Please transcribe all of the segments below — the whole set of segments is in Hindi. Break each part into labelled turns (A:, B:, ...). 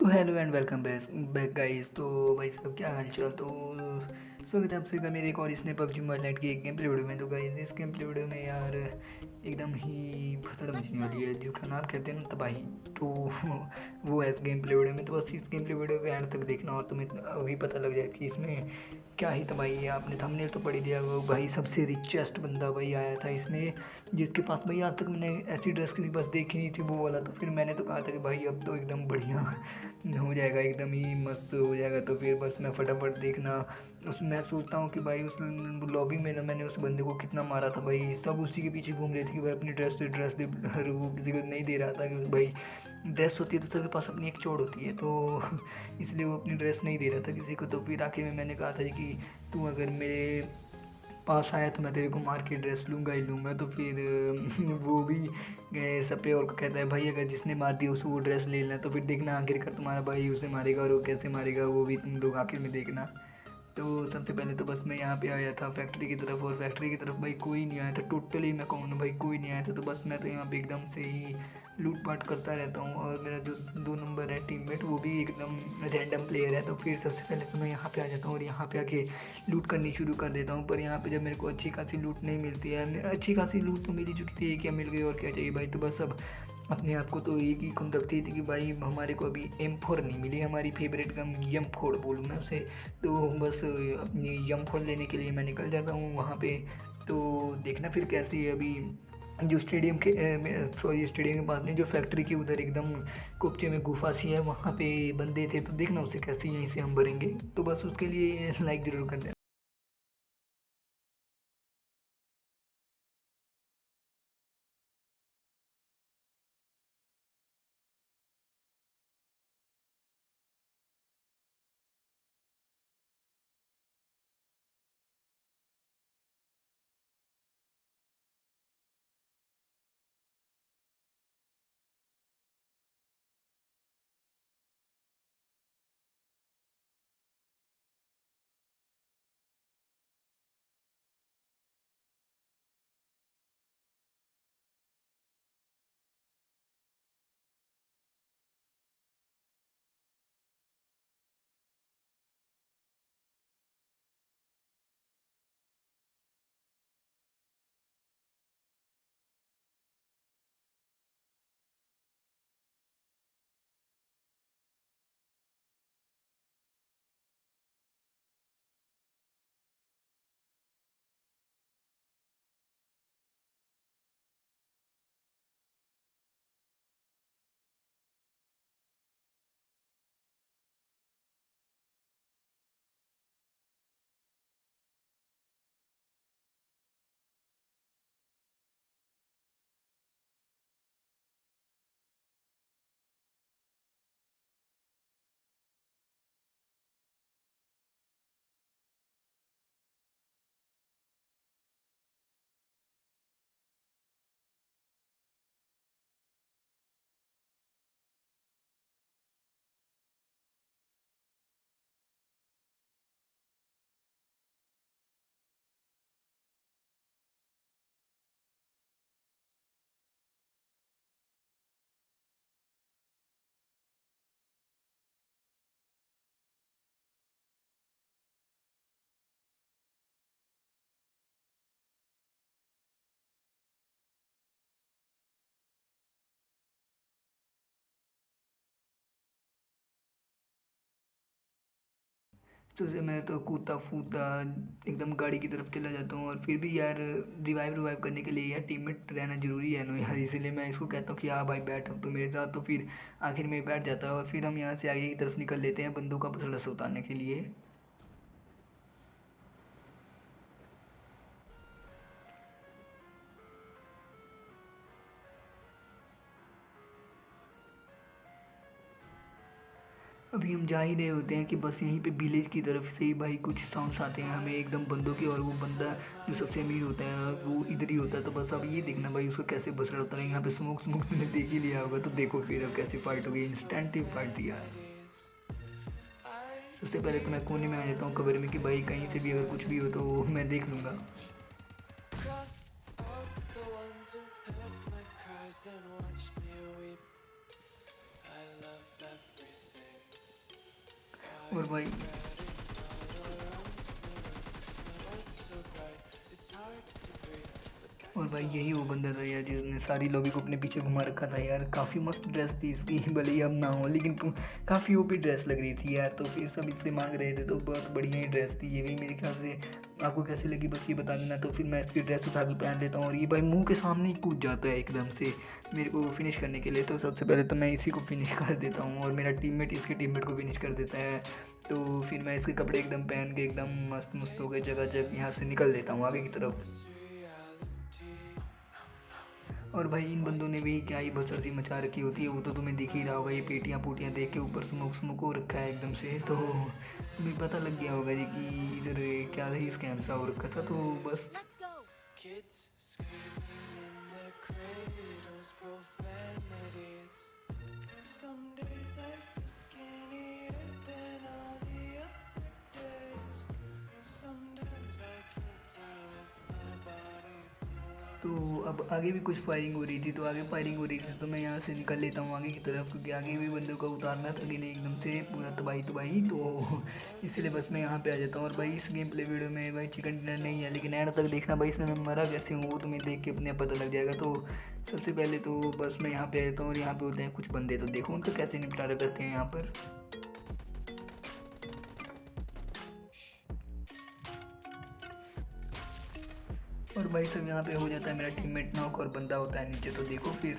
A: तो hello and welcome back guys. तो भाई साहब क्या हाल चाल। तो स्वागत है आप सभी का मेरे एक और इसने पबजी मोबाइल नाइट की एक गेम प्ले वीडियो में। तो गाइस इस गेम प्ले वीडियो में यार एकदम ही भसड़ मचने वाली है जिसका नाम कहते हैं ना तबाही। तो वो है इस गेम प्ले वीडियो में। तो बस इस गेम प्ले वीडियो को एंड तक देखना और तुम्हें अभी पता लग जाए कि इसमें क्या ही तबाही है। आपने थंबनेल तो पढ़ ही दिया। वो भाई सबसे रिचेस्ट बंदा भाई आया था इसमें, जिसके पास भाई आज तक मैंने ऐसी ड्रेस किसी के पास देखी नहीं थी, वो वाला। तो फिर मैंने तो कहा था कि भाई अब तो एकदम बढ़िया हो जाएगा, एकदम ही मस्त हो जाएगा। तो फिर बस मैं फटाफट देखना मैं सोचता हूँ कि भाई उस लॉबी में ना मैंने उस बंदे को कितना मारा था भाई। सब उसी के पीछे घूम रहे थे कि भाई अपनी ड्रेस दे। वो किसी को नहीं दे रहा था कि भाई ड्रेस होती है तो सबके पास अपनी एक चोड़ होती है, तो इसलिए वो अपनी ड्रेस नहीं दे रहा था किसी को। तो फिर आखिर में मैंने कहा था कि तू अगर मेरे पास आया तो मैं तेरे को मार के ड्रेस लूँगा ही लूँगा। तो फिर वो भी सब पे और कहता है भाई अगर जिसने मार दिया उसको वो ड्रेस ले लेना। तो फिर देखना आखिरकार तुम्हारा भाई उसे मारेगा और वो कैसे मारेगा वो भी तुम लोग आखिर में देखना। तो सबसे पहले तो बस मैं यहाँ पे आया था फैक्ट्री की तरफ, और फैक्ट्री की तरफ भाई कोई नहीं आया था। टोटली मैं कहूँ ना भाई कोई नहीं आया था। तो बस मैं तो यहाँ पे एकदम से ही लूटपाट करता रहता हूँ। और मेरा जो 2 नंबर है टीममेट वो भी एकदम रैंडम प्लेयर है। तो फिर सबसे पहले तो मैं यहाँ पे आ जाता हूँ और यहाँ पे आके लूट करनी शुरू कर देता हूँ। पर यहाँ पे जब मेरे को अच्छी खासी लूट नहीं मिलती है, अच्छी खासी लूट तो मिल ही चुकी थी, एक क्या मिल गई और क्या चाहिए भाई। तो बस अब अपने आप को तो एक ही खुद रखती थी कि भाई हमारे को अभी M4 नहीं मिली, हमारी फेवरेट गम M4 बोलूँ मैं उसे। तो बस अपनी M4 लेने के लिए मैं निकल जाता हूँ वहाँ पे। तो देखना फिर कैसी है अभी जो स्टेडियम के सॉरी स्टेडियम के पास नहीं, जो फैक्ट्री के उधर एकदम कुपचे में गुफा सी है, वहाँ पे बंदे थे। तो देखना उसे कैसे यहीं से हम भरेंगे। तो बस उसके लिए लाइक ज़रूर कर देना। तो उसे मैं तो कूदता फूदता एकदम गाड़ी की तरफ चला जाता हूँ। और फिर भी यार रिवाइव करने के लिए यार टीममेट रहना ज़रूरी है ना यार, इसीलिए मैं इसको कहता हूँ कि हाँ भाई बैठ अब तो मेरे साथ। तो फिर आखिर में बैठ जाता है और फिर हम यहाँ से आगे की तरफ निकल लेते हैं बंदूक का पसड़स उतारने के लिए। अभी हम जा ही रहे होते हैं कि बस यहीं पे विलेज की तरफ से ही भाई कुछ साउंड्स आते हैं हमें एकदम बंदों के। और वो बंदा जो सबसे अमीर होता है वो इधर ही होता है। तो बस अब ये देखना भाई उसको कैसे बसड़ा होता है। यहाँ पे स्मोक स्मोक तुमने देख ही लिया होगा। तो देखो फिर अब कैसी फाइट होगी, इंस्टेंट ही फाइट दिया है। सबसे पहले तो मैं कोने में आ जाता हूँ कवर में कि भाई कहीं से भी अगर कुछ भी हो तो मैं देख लूँगा। और भाई यही वो बंदा था यार जिसने सारी लॉबी को अपने पीछे घुमा रखा था यार। काफ़ी मस्त ड्रेस थी इसकी, भले ही अब ना हो, लेकिन काफ़ी ओपी ड्रेस लग रही थी यार। तो फिर सब इससे मांग रहे थे, तो बहुत बढ़िया ही ड्रेस थी ये भी मेरे ख्याल से। आपको कैसी लगी बस ये बता देना। तो फिर मैं इसकी ड्रेस उठा के पहन लेता हूँ और ये भाई मुंह के सामने ही कूद जाता है एकदम से मेरे को फिनिश करने के लिए। तो सबसे पहले तो मैं इसी को फिनिश कर देता हूँ और मेरा टीममेट इसके टीममेट को फिनिश कर देता है। तो फिर मैं इसके कपड़े एकदम पहन के एकदम मस्त मस्त हो गए जगह जगह यहाँ से निकल लेता हूँ आगे की तरफ। और भाई इन बंदों ने भी क्या ही बसर्ती मचा रखी होती है, वो तो तुम्हें दिख ही रहा होगा। ये पेटियाँ पूटियाँ देख के ऊपर स्मोक स्मोक हो रखा है एकदम से, तो तुम्हें पता लग गया होगा जी कि इधर क्या ही स्कैम सा हो रखा था। तो बस तो अब आगे भी कुछ फायरिंग हो रही थी, तो आगे फायरिंग हो रही थी तो मैं यहाँ से निकल लेता हूँ आगे की तरफ, क्योंकि आगे भी बंदों को उतारना था कि नहीं एकदम से पूरा तबाही तबाही। तो इसलिए बस मैं यहाँ पे आ जाता हूँ। और भाई इस गेम प्ले वीडियो में भाई चिकन डिनर नहीं है, लेकिन एंड तक देखना भाई इसमें मैं मरा कैसे हूँ वो तुम्हें देख के अपने पता लग जाएगा। तो सबसे पहले तो बस मैं यहाँ पे आ जाता हूँ और यहाँ पे होते हैं कुछ बंदे, तो देखो उनका कैसे निपटारा करते हैं यहाँ पर। और भाई सब यहाँ पे हो जाता है मेरा टीममेट नॉक और बंदा होता है नीचे, तो देखो फिर।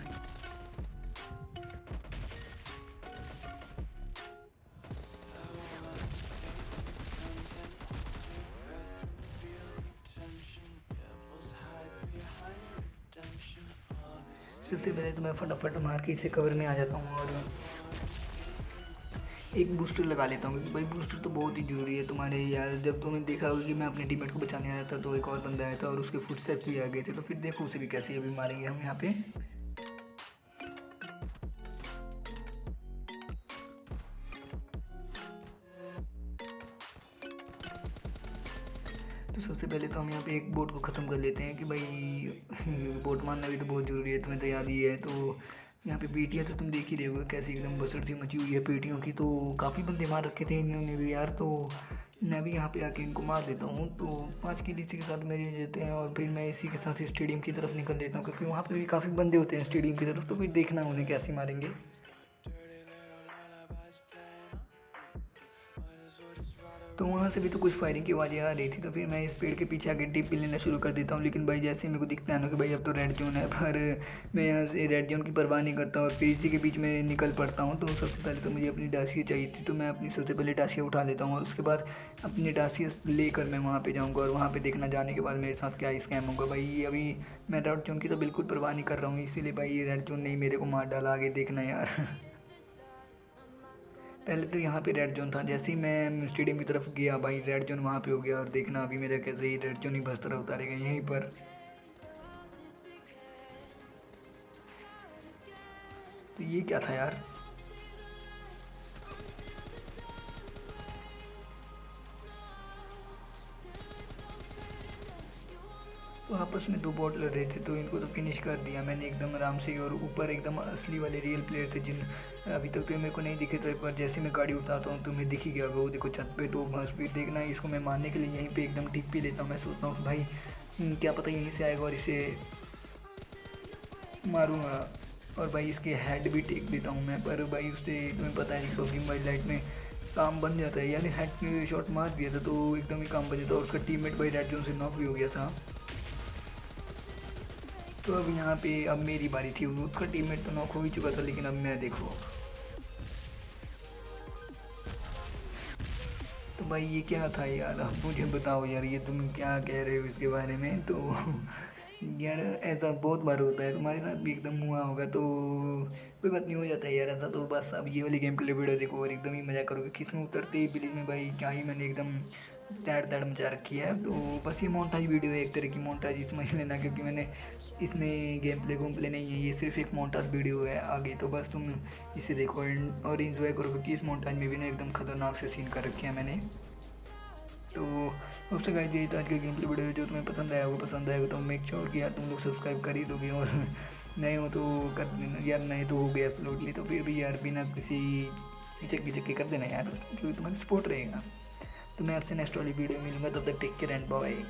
A: सबसे पहले तो मैं फटाफट मार के इसे कवर में आ जाता हूँ और एक बूस्टर लगा लेता हूँ, क्योंकि भाई बूस्टर तो बहुत ही ज़रूरी है तुम्हारे यार। जब तुमने देखा होगा कि मैं अपने टीममेट को बचाने आया था तो एक और बंदा आया था और उसके फुटस्टेप्स भी आ गए थे, तो फिर देखो उसे भी कैसे अभी मारेंगे हम यहाँ पे। तो सबसे पहले तो हम यहाँ पे एक बोट को ख़त्म कर लेते हैं कि भाई बोट मारना भी तो बहुत ज़रूरी है, तुम्हें तो याद ही है। तो यहाँ पे पेटियाँ तो तुम देख ही रहे हो कैसे एकदम बसर सी मची हुई है पेटियों की, तो काफ़ी बंदे मार रखे थे इन्होंने भी यार। तो मैं भी यहाँ पे आके इनको मार देता हूँ। तो 5 किल इसी के साथ मेरे जाते हैं और फिर मैं इसी के साथ स्टेडियम की तरफ निकल देता हूँ, क्योंकि वहाँ पे भी काफ़ी बंदे होते हैं स्टेडियम की तरफ, तो फिर देखना उन्हें कैसे मारेंगे। तो वहाँ से भी तो कुछ फायरिंग की आवाज़ें आ रही थी, तो फिर मैं इस पेड़ के पीछे आके टिप लेना शुरू कर देता हूँ। लेकिन भाई जैसे मेरे को दिखता है ना कि भाई अब तो रेड जोन है, पर मैं यहाँ से रेड जोन की परवाह नहीं करता और फिर इसी के बीच में निकल पड़ता हूँ। तो सबसे पहले तो मुझे अपनी डासिया चाहिए थी, तो मैं अपनी सबसे पहले डासिया उठा लेता हूँ और उसके बाद अपनी डासिया लेकर मैं वहाँ पर जाऊँगा और वहाँ पर देखना जाने के बाद मेरे साथ क्या स्कैम होगा। भाई अभी मैं रेड जोन की तो बिल्कुल परवाह नहीं कर रहा हूँ, इसीलिए भाई ये रेड जोन नहीं मेरे को मार डाला, आगे देखना यार। पहले तो यहाँ पे रेड जोन था, जैसे ही मैं स्टेडियम की तरफ गया भाई रेड जोन वहाँ पे हो गया और देखना अभी मेरा कैसे ही रेड जोन ही भस्तर उतारेगा यहीं पर। तो ये क्या था यार। तो आपस में दो बॉट लड़ रहे थे, तो इनको तो फिनिश कर दिया मैंने एकदम आराम से। और ऊपर एकदम असली वाले रियल प्लेयर थे जिन अभी तक तो मेरे को नहीं दिखे थे, पर जैसे मैं गाड़ी उतारता हूँ तो मैं दिख ही गया वो देखो छत पे। तो बस फिर देखना इसको मैं मारने के लिए यहीं पे एकदम टिक भी लेता हूँ। मैं सोचता हूँ भाई क्या पता यहीं से आएगा और इसे मारूँगा और भाई इसके हेड भी टेक देता हूँ मैं। पर भाई उससे तुम्हें पता है कि पबजी मोबाइल लाइट में काम बन जाता है, यानी हेड में शॉट मार दिया था तो एकदम ही काम बन जाता है। और उसका टीममेट भाई रेड जोन से नॉक भी हो गया था। तो अब यहाँ पे अब मेरी बारी थी, उसका टीममेट तो नॉक हो ही चुका था, लेकिन अब मैं देखो। तो भाई ये क्या था यार, अब मुझे बताओ यार, ये तुम क्या कह रहे हो इसके बारे में। तो यार ऐसा बहुत बार होता है, तुम्हारे साथ भी एकदम हुआ होगा, तो कोई बात नहीं, हो जाता है यार ऐसा। तो बस अब ये वाली गेम प्ले वीडियो देखो और एकदम ही मज़ा करोगे। किसमें उतरते ही बिलीज में भाई क्या ही मैंने एकदम तैड़ तैड़ मचा रखी है। तो बस ये मोन्टाज वीडियो है, एक तरह की मोन्टाज ही समझ लेना, क्योंकि मैंने इसमें गेम प्ले नहीं है, ये सिर्फ एक मोन्टाज वीडियो है आगे। तो बस तुम इसे देखो और इन्जॉय करो, क्योंकि इस मोन्टाज में भी ना एकदम खतरनाक से सीन कर रखे हैं मैंने। तो उससे गाइस यही तो आज का गेम प्ले वीडियो, जो तुम्हें पसंद आया वो पसंद आएगा तो मेक श्योर कि यार तुम लोग सब्सक्राइब कर ही दोगे, और नए हो तो कर देना यार, नए तो हो गया एब्सोल्युटली। तो फिर भी यार बिना किसी नीचे नीचे कर देना यार, क्योंकि तुम्हारा सपोर्ट रहेगा। तो मैं आपसे नेक्स्ट वाली वीडियो में मिलूंगा, तब तक take care and bye.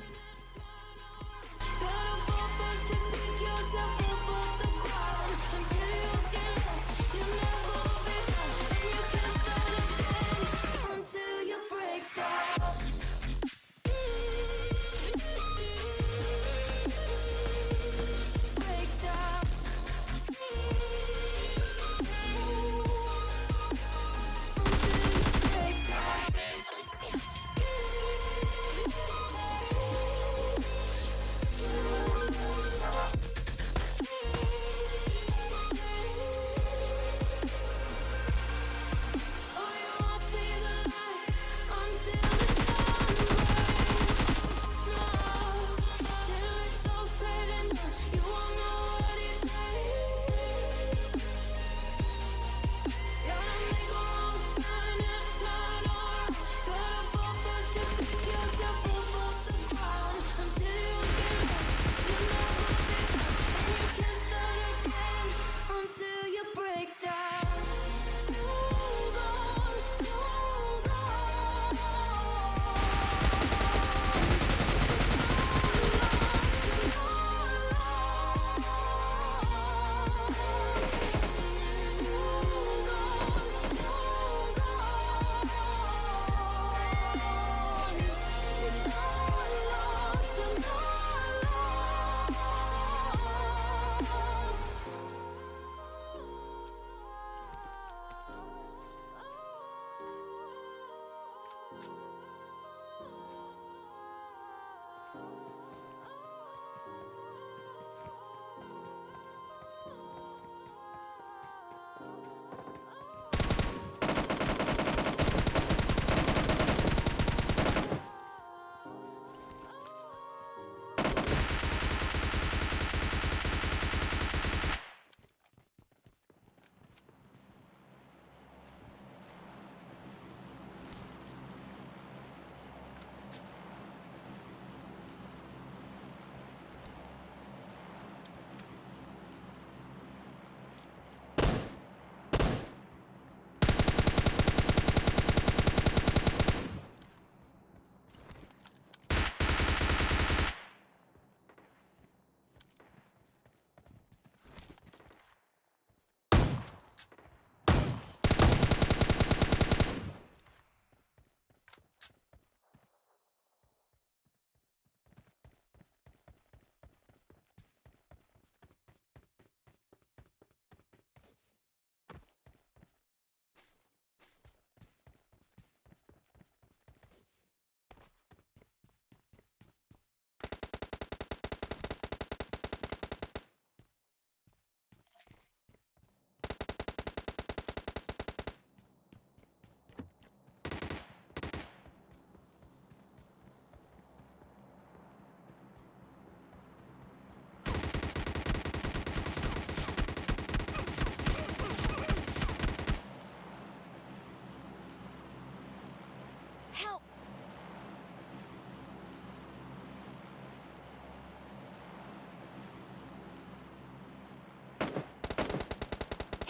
B: Help!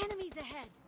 B: Enemies ahead!